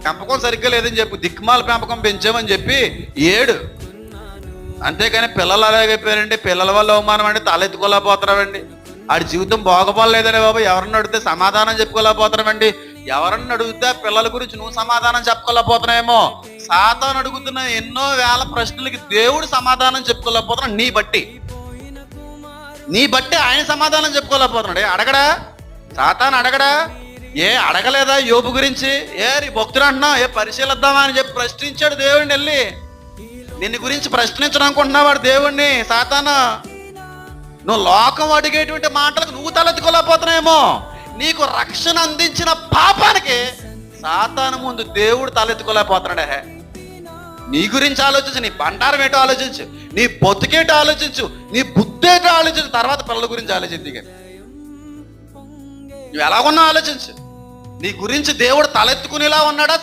పెంపకం సరిగ్గా లేదని చెప్పి, దిక్కుమాల పెంపకం పెంచామని చెప్పి ఏడు. అంతేకాని పిల్లలు అలాగైపోయారండి, పిల్లల వల్ల అవమానం అండి, తలెత్తుకోలేకపోతున్నామండి. ఆడి జీవితం బాగుపడలేదండి బాబు, ఎవరన్నా అడిగితే సమాధానం చెప్పుకోలేకపోతున్నామండి. ఎవరన్నా అడిగితే పిల్లల గురించి నువ్వు సమాధానం చెప్పుకోలేకపోతున్నావేమో. సాతాను అడుగుతున్న ఎన్నో వేల ప్రశ్నలకి దేవుడు సమాధానం చెప్పుకోలేకపోతున్నాడు. నీ బట్టి ఆయన సమాధానం చెప్పుకోలేకపోతున్నాడు. అడగడా? సాతాను అడగడా? అడగలేదా యోబు గురించి? నీ భక్తుడు అంటున్నావు, పరిశీలిద్దామా అని చెప్పి ప్రశ్నించాడు దేవుడిని వెళ్ళి. నిన్ను గురించి ప్రశ్నించడం అనుకుంటున్నావాడు దేవుణ్ణి సాతాను. నువ్వు లోకం అడిగేటువంటి మాటలకు నువ్వు తలెత్తుకోలేకపోతున్నాయేమో. నీకు రక్షణ అందించిన పాపానికి సాతాను ముందు దేవుడు తలెత్తుకోలేకపోతున్నాడే. నీ గురించి ఆలోచించు, నీ బండారం ఏంటో ఆలోచించు, నీ బతుకేటో ఆలోచించు, నీ బుద్ధి ఏంటో ఆలోచించు, తర్వాత పిల్లల గురించి ఆలోచించు. నువ్వు ఎలాగున్నావు ఆలోచించు. నీ గురించి దేవుడు తలెత్తుకునేలా ఉన్నాడా?